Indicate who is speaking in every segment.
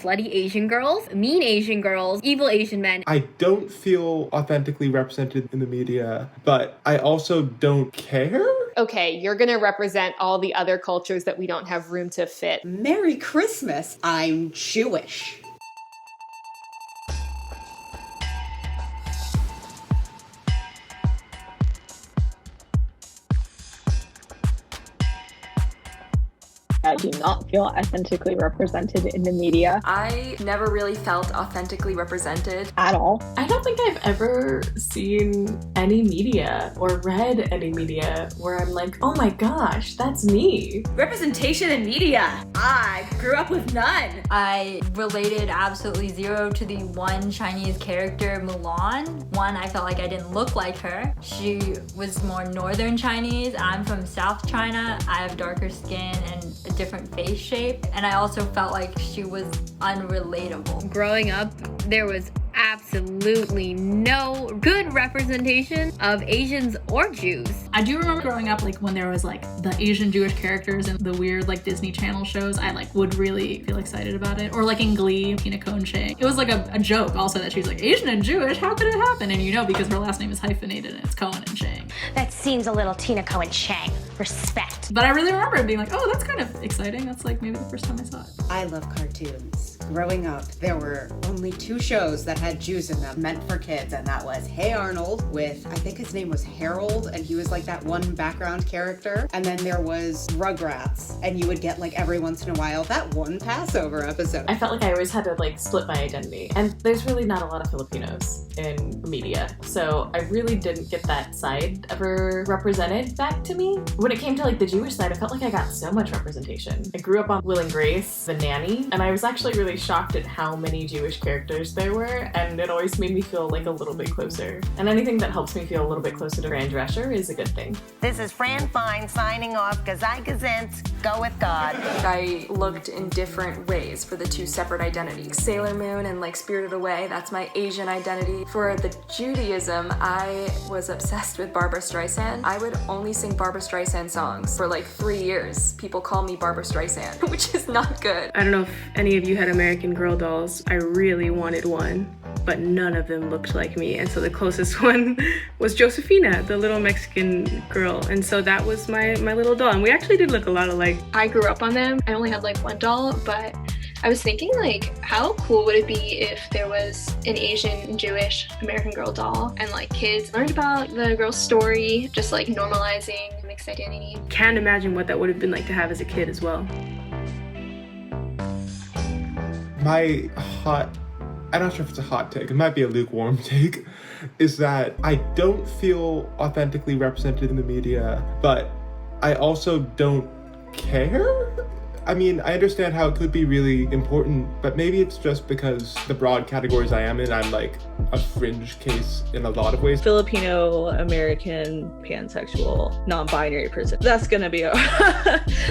Speaker 1: slutty Asian girls, mean Asian girls, evil Asian men.
Speaker 2: I don't feel authentically represented in the media, but I also don't care.
Speaker 3: Okay, you're gonna represent all the other cultures that we don't have room to fit.
Speaker 4: Merry Christmas, I'm Jewish.
Speaker 5: I do not feel authentically represented in the media.
Speaker 6: I never really felt authentically represented
Speaker 5: at all.
Speaker 7: I don't think I've ever seen any media or read any media where I'm like, oh my gosh, that's me.
Speaker 1: Representation in media. I grew up with none.
Speaker 8: I related absolutely zero to the one Chinese character, Mulan. One, I felt like I didn't look like her. She was more northern Chinese. I'm from South China. I have darker skin and a different face shape, and I also felt like she was unrelatable.
Speaker 1: Growing up, there was absolutely no good representation of Asians or Jews.
Speaker 9: I do remember growing up, like when there was like the Asian Jewish characters in the weird like Disney Channel shows, I like would really feel excited about it. Or like in Glee, Tina Cohen-Chang. It was like a joke also that she's like, Asian and Jewish, how could it happen? And you know, because her last name is hyphenated and it's Cohen and Chang.
Speaker 10: That seems a little Tina Cohen-Chang. Respect.
Speaker 9: But I really remember it being like, oh, that's kind of exciting. That's like maybe the first time I saw it.
Speaker 4: I love cartoons. Growing up, there were only 2 shows that had Jews in them, meant for kids, and that was Hey Arnold with, I think his name was Harold, and he was like that one background character. And then there was Rugrats, and you would get like every once in a while that one Passover episode.
Speaker 7: I felt like I always had to like split my identity, and there's really not a lot of Filipinos in media, so I really didn't get that side ever represented back to me. When it came to like the Jewish side, I felt like I got so much representation. I grew up on Will and Grace, The Nanny, and I was actually really shocked at how many Jewish characters there were, and it always made me feel like a little bit closer. And anything that helps me feel a little bit closer to Fran Drescher is a good thing.
Speaker 11: This is Fran Fine signing off. Gazai Gazint, go with God.
Speaker 6: I looked in different ways for the 2 separate identities. Sailor Moon and like Spirited Away, that's my Asian identity. For the Judaism, I was obsessed with Barbra Streisand. I would only sing Barbra Streisand songs for like 3 years. People call me Barbra Streisand, which is not good.
Speaker 12: I don't know if any of you had American Girl dolls. I really wanted one, but none of them looked like me. And so the closest one was Josefina, the little Mexican girl. And so that was my little doll. And we actually did look a lot alike.
Speaker 13: I grew up on them. I only had like one doll, but I was thinking like, how cool would it be if there was an Asian Jewish American Girl doll and like kids learned about the girl's story, just like normalizing mixed identity.
Speaker 12: Can't imagine what that would have been like to have as a kid as well.
Speaker 2: I'm not sure if it's a hot take, it might be a lukewarm take, is that I don't feel authentically represented in the media, but I also don't care. I mean, I understand how it could be really important, but maybe it's just because the broad categories I am in, I'm like a fringe case in a lot of ways.
Speaker 5: Filipino, American, pansexual, non-binary person. That's gonna be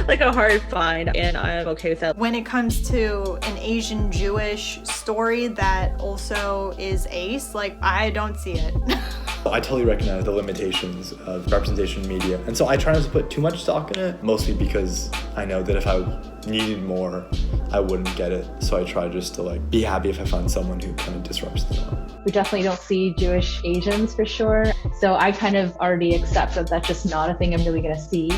Speaker 5: like a hard find, and I'm okay with that.
Speaker 14: When it comes to an Asian Jewish story that also is ace, like I don't see it.
Speaker 15: I totally recognize the limitations of representation in media, and so I try not to put too much stock in it, mostly because I know that if I needed more, I wouldn't get it. So I try just to like be happy if I find someone who kind of disrupts the norm.
Speaker 16: We definitely don't see Jewish Asians for sure. So I kind of already accept that that's just not a thing I'm really gonna see.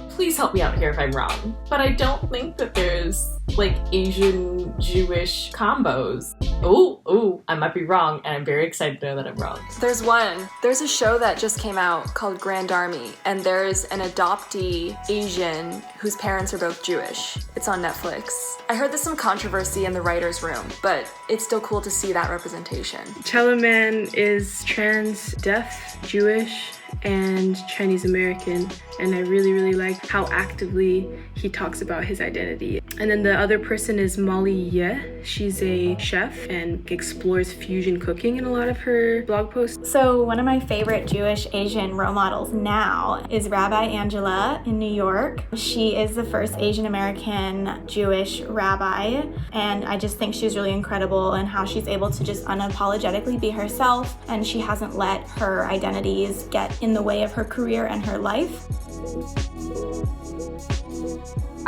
Speaker 7: Please help me out here if I'm wrong, but I don't think that there's like Asian Jewish combos. Ooh, I might be wrong, and I'm very excited to know that I'm wrong.
Speaker 6: There's a show that just came out called Grand Army, and there's an adoptee Asian whose parents are both Jewish. It's on Netflix. I heard there's some controversy in the writer's room, but it's still cool to see that representation.
Speaker 12: Teleman is trans, deaf, Jewish, and Chinese American, and I really like how actively he talks about his identity. And then the other person is Molly Ye. She's a chef and explores fusion cooking in a lot of her blog posts.
Speaker 17: So one of my favorite Jewish Asian role models now is Rabbi Angela in New York. She is the first Asian American Jewish rabbi, and I just think she's really incredible in how she's able to just unapologetically be herself, and she hasn't let her identities get in the way of her career and her life.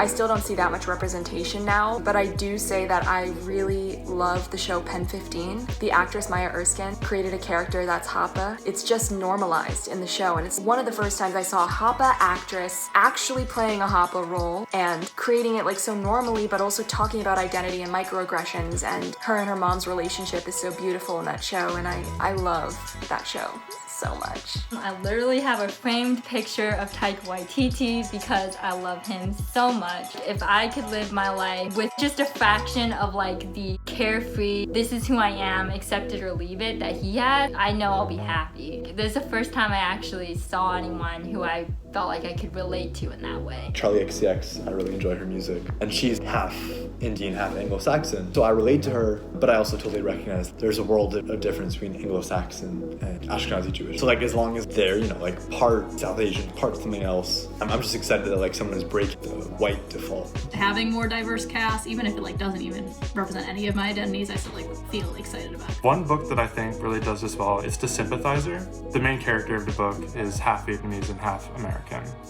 Speaker 6: I still don't see that much representation now, but I do say that I really love the show Pen 15. The actress Maya Erskine created a character that's Hapa. It's just normalized in the show, and it's one of the first times I saw a Hapa actress actually playing a Hapa role and creating it like so normally, but also talking about identity and microaggressions, and her mom's relationship is so beautiful in that show, and I love that show so much.
Speaker 8: I literally have a framed picture of Taika Waititi because I love him so much. If I could live my life with just a fraction of like the carefree, this is who I am, accept it or leave it that he had, I know I'll be happy. This is the first time I actually saw anyone who I felt like I could relate to in that way.
Speaker 15: Charlie XCX, I really enjoy her music. And she's half Indian, half Anglo-Saxon. So I relate to her, but I also totally recognize there's a world of difference between Anglo-Saxon and Ashkenazi Jewish. So like as long as they're, you know, like part South Asian, part something else, I'm just excited that like someone is breaking the white default.
Speaker 9: Having more diverse casts, even if it like doesn't even represent any of my identities, I still like feel excited about it.
Speaker 18: One book that I think really does this well is The Sympathizer. The main character of the book is half Vietnamese and half American.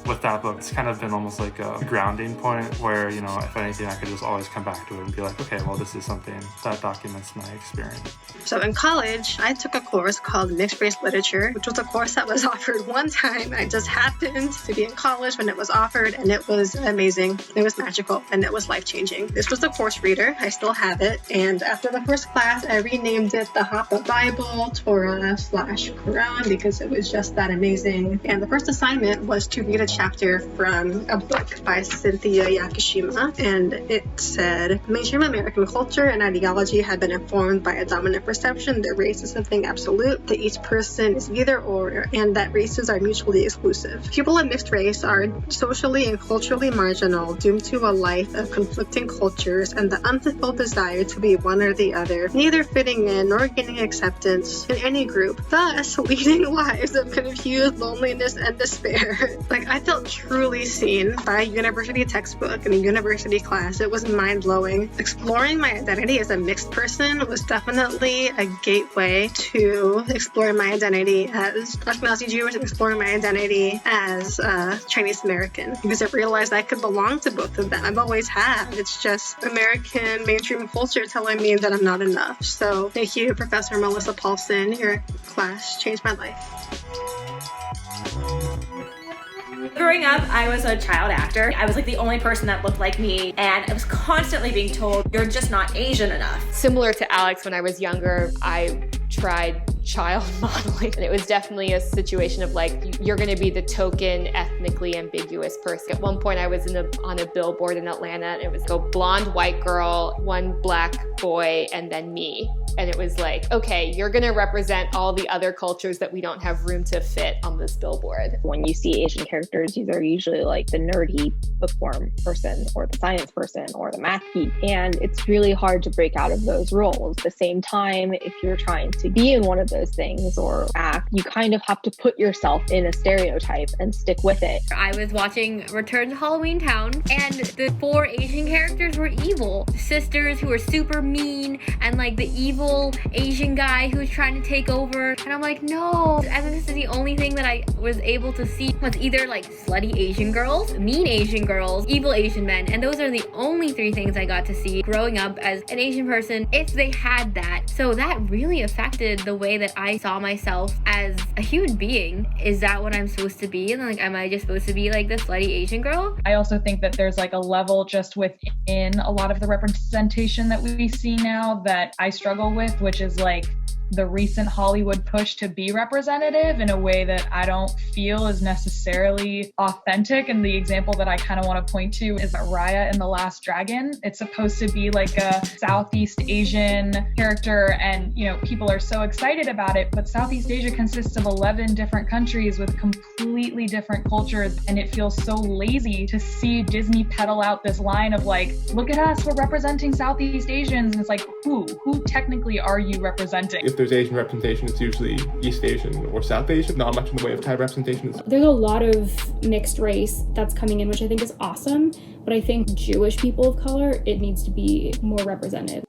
Speaker 18: With that book, it's kind of been almost like a grounding point where, you know, if anything, I could just always come back to it and be like, okay, well, this is something that documents my experience.
Speaker 19: So in college, I took a course called Mixed Race Literature, which was a course that was offered one time. I just happened to be in college when it was offered, and it was amazing. It was magical, and it was life-changing. This was the course reader. I still have it. And after the first class, I renamed it the Hapa Bible, Torah/Quran, because it was just that amazing. And the first assignment was to read a chapter from a book by Cynthia Yakishima, and it said, mainstream American culture and ideology have been informed by a dominant perception that race is something absolute, that each person is either or, and that races are mutually exclusive. People of mixed race are socially and culturally marginal, doomed to a life of conflicting cultures and the unfulfilled desire to be one or the other, neither fitting in nor gaining acceptance in any group, thus leading lives of confused loneliness and despair. Like, I felt truly seen by a university textbook in a university class. It was mind-blowing. Exploring my identity as a mixed person was definitely a gateway to exploring my identity as Ashkenazi Jewish and exploring my identity as Chinese American, because I realized I could belong to both of them. I've always have. It's just American mainstream culture telling me that I'm not enough. So thank you, Professor Melissa Paulson. Your class changed my life.
Speaker 20: Growing up, I was a child actor. I was like the only person that looked like me, and I was constantly being told, you're just not Asian enough.
Speaker 3: Similar to Alex, when I was younger, I tried child modeling, and it was definitely a situation of like, you're going to be the token ethnically ambiguous person. At one point I was on a billboard in Atlanta, and it was a blonde white girl, one black boy, and then me. And it was like, okay, you're going to represent all the other cultures that we don't have room to fit on this billboard.
Speaker 16: When you see Asian characters, these are usually like the nerdy bookworm person or the science person or the math geek. And it's really hard to break out of those roles. At the same time, if you're trying to be in one of those things or act, you kind of have to put yourself in a stereotype and stick with it.
Speaker 1: I was watching Return to Halloween Town, and the 4 Asian characters were evil. Sisters who were super mean, and like the evil Asian guy who's trying to take over. And I'm like, no. And then this is the only thing that I was able to see was either like slutty Asian girls, mean Asian girls, evil Asian men. And those are the only 3 things I got to see growing up as an Asian person, if they had that. So that really affected the way that I saw myself as a human being. Is that what I'm supposed to be? And like, am I just supposed to be like the slutty Asian girl?
Speaker 21: I also think that there's like a level just within a lot of the representation that we see now that I struggle with, which is like the recent Hollywood push to be representative in a way that I don't feel is necessarily authentic. And the example that I kind of want to point to is Raya in The Last Dragon. It's supposed to be like a Southeast Asian character, and you know, people are so excited about it, but Southeast Asia consists of 11 different countries with completely different cultures, and it feels so lazy to see Disney peddle out this line of like, look at us, we're representing Southeast Asians, and it's like, who technically are you representing?
Speaker 2: If there's Asian representation, it's usually East Asian or South Asian. Not much in the way of Thai representation.
Speaker 22: There's a lot of mixed race that's coming in, which I think is awesome, but I think Jewish people of color, it needs to be more represented.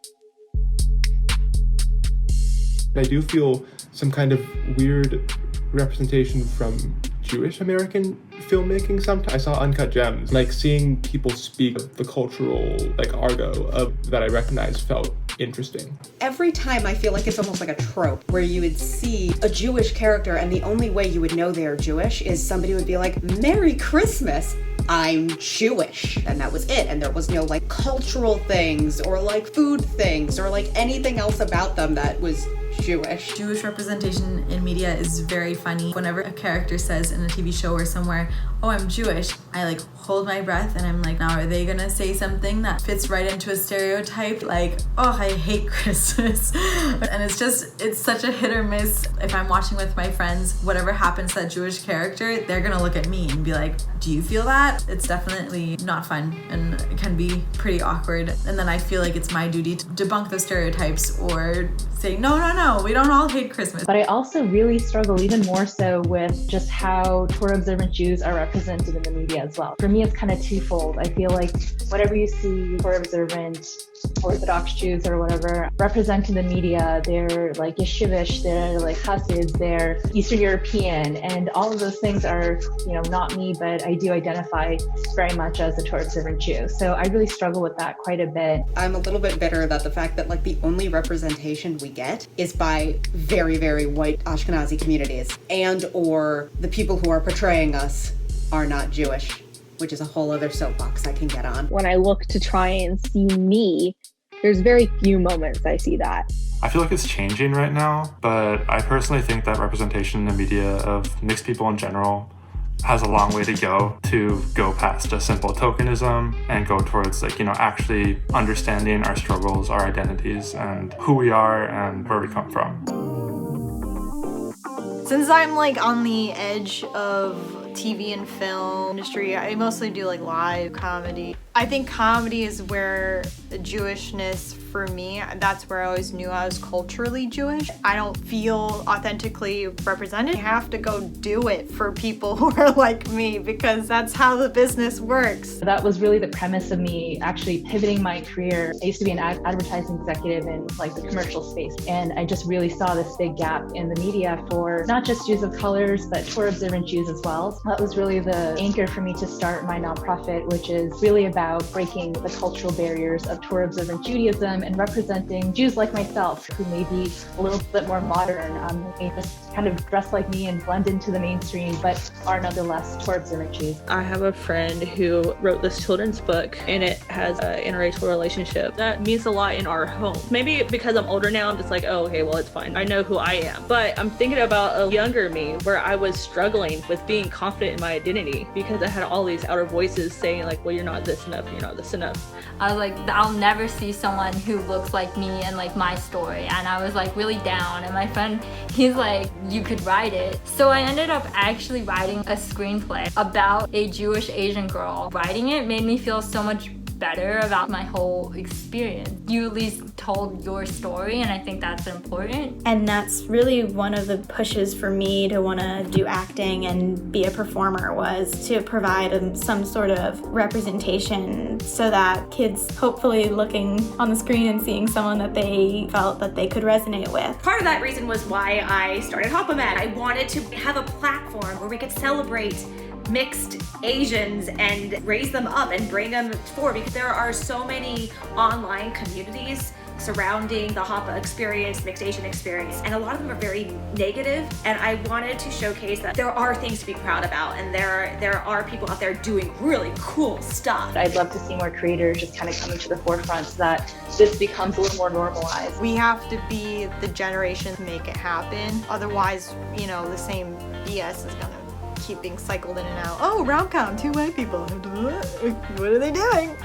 Speaker 2: I do feel some kind of weird representation from Jewish American filmmaking sometimes. I saw Uncut Gems. Like seeing people speak the cultural like argot of that I recognize felt interesting.
Speaker 4: Every time I feel like it's almost like a trope where you would see a Jewish character and the only way you would know they're Jewish is somebody would be like, Merry Christmas, I'm Jewish. And that was it. And there was no like cultural things or like food things or like anything else about them that was Jewish.
Speaker 10: Jewish representation in media is very funny. Whenever a character says in a TV show or somewhere, oh, I'm Jewish, I like hold my breath and I'm like, now are they gonna say something that fits right into a stereotype? Like, oh, I hate Christmas. And it's such a hit or miss. If I'm watching with my friends, whatever happens to that Jewish character, they're gonna look at me and be like, do you feel that? It's definitely not fun and it can be pretty awkward. And then I feel like it's my duty to debunk those stereotypes or say, no, we don't all hate Christmas.
Speaker 23: But I also really struggle even more so with just how Torah observant Jews are represented in the media as well. For me, it's kind of twofold. I feel like whenever you see Torah observant Orthodox Jews or whatever represented in the media, they're like Yeshivish, they're like Hasids, they're Eastern European, and all of those things are, not me, but I do identify very much as a Torah observant Jew. So I really struggle with that quite a bit.
Speaker 4: I'm a little bit bitter about the fact that like the only representation we get is by very, very white Ashkenazi communities, and or the people who are portraying us are not Jewish, which is a whole other soapbox I can get on.
Speaker 16: When I look to try and see me, there's very few moments I see that.
Speaker 18: I feel like it's changing right now, but I personally think that representation in the media of mixed people in general has a long way to go past a simple tokenism and go towards actually understanding our struggles, our identities, and who we are and where we come from.
Speaker 14: Since I'm like on the edge of TV and film industry, I mostly do like live comedy. I think comedy is where the Jewishness, for me, that's where I always knew I was culturally Jewish. I don't feel authentically represented. I have to go do it for people who are like me because that's how the business works.
Speaker 23: That was really the premise of me actually pivoting my career. I used to be an advertising executive in like the commercial space, and I just really saw this big gap in the media for not just Jews of colors, but Torah observant Jews as well. That was really the anchor for me to start my nonprofit, which is really about breaking the cultural barriers of Torah observant Judaism and representing Jews like myself who may be a little bit more modern, may just kind of dress like me and blend into the mainstream, but are nonetheless Torah observant Jews.
Speaker 5: I have a friend who wrote this children's book, and it has an interracial relationship. That means a lot in our home. Maybe because I'm older now, I'm just like, oh, okay, well, it's fine. I know who I am. But I'm thinking about a younger me where I was struggling with being confident in my identity because I had all these outer voices saying like, well, you're not this enough, you're not this enough.
Speaker 8: I was like, I'll never see someone who looks like me and like my story. And I was like really down, and my friend, he's like, you could write it. So I ended up actually writing a screenplay about a Jewish Asian girl. Writing it made me feel so much better about my whole experience. You at least told your story, and I think that's important.
Speaker 17: And that's really one of the pushes for me to want to do acting and be a performer, was to provide some sort of representation so that kids hopefully looking on the screen and seeing someone that they felt that they could resonate with.
Speaker 20: Part of that reason was why I started Kuppermann. I wanted to have a platform where we could celebrate mixed Asians and raise them up and bring them forward, because there are so many online communities surrounding the Hapa experience, mixed Asian experience, and a lot of them are very negative, and I wanted to showcase that there are things to be proud about, and there are people out there doing really cool stuff.
Speaker 23: I'd love to see more creators just kind of coming to the forefront so that this becomes a little more normalized.
Speaker 14: We have to be the generation to make it happen. Otherwise, the same BS is gonna keep being cycled in and out. Oh, rom-com, 2 white people. What are they doing?